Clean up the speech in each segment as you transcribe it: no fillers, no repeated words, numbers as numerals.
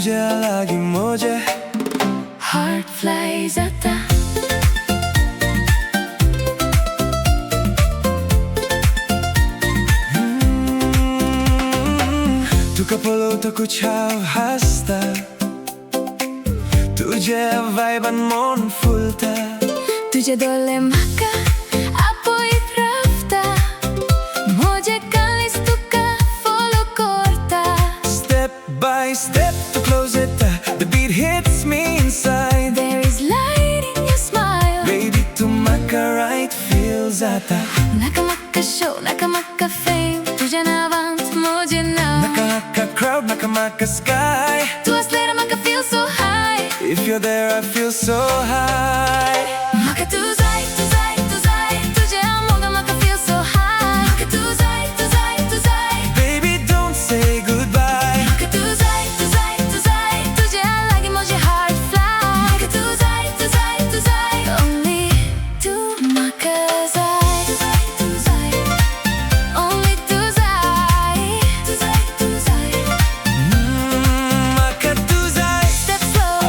तुझे लगी मुझे Heart flies आता तू कपलो तो कुछ हसता तुझे vibe mon fulta तुझे डोले Mhaka apoi pravda Moje kalis tu ka follow korta Step by step to close it the beat hits me inside There is light in your smile Baby tu Mhaka right feels आता Naka Mhaka show, Naka Mhaka fame तुझे नावंत मुझे ना Naka Mhaka crowd, Naka Mhaka sky Tu aslera Mhaka feel so high If you're there I feel so high Mhaka Tu Zai, Tu Zai, Tu Zai तुझे आमोगा Mhaka feel so high Mhaka Tu Zai, Tu Zai, Tu Zai Baby don't say goodbye Mhaka Tu Zai, Tu Zai, Tu Zai तुझे लगी मुझे heart fly Mhaka Tu Zai, Tu Zai, Tu Zai Only tu Mhaka Zai Tu Zai, Tu Zai Only tu Zai Tu Zai, Tu Zai Mhaka Tu Zai Step slow,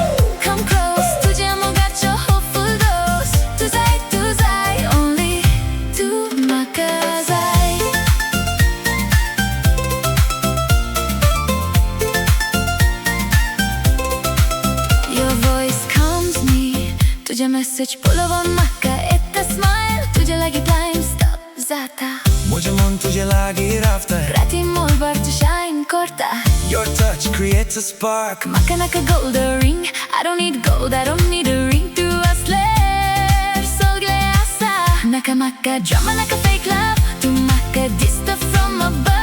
come close तुझे आमोगा जो hopeful dose Tu Zai, Tu Zai Only tu Mhaka Zai Your voice calms me तुझे message पुलवो Mhaka इतना smile तुझे लगी time stop जाता मुझे मन तुझे लगी रफ्ता राती मोल bar tu shine korta Your touch creates a spark Mhaka naka gold a ring I don't need gold I don't need a ring to a slave Sol glasa Naka Mhaka drama naka fake love Tu Mhaka dista from above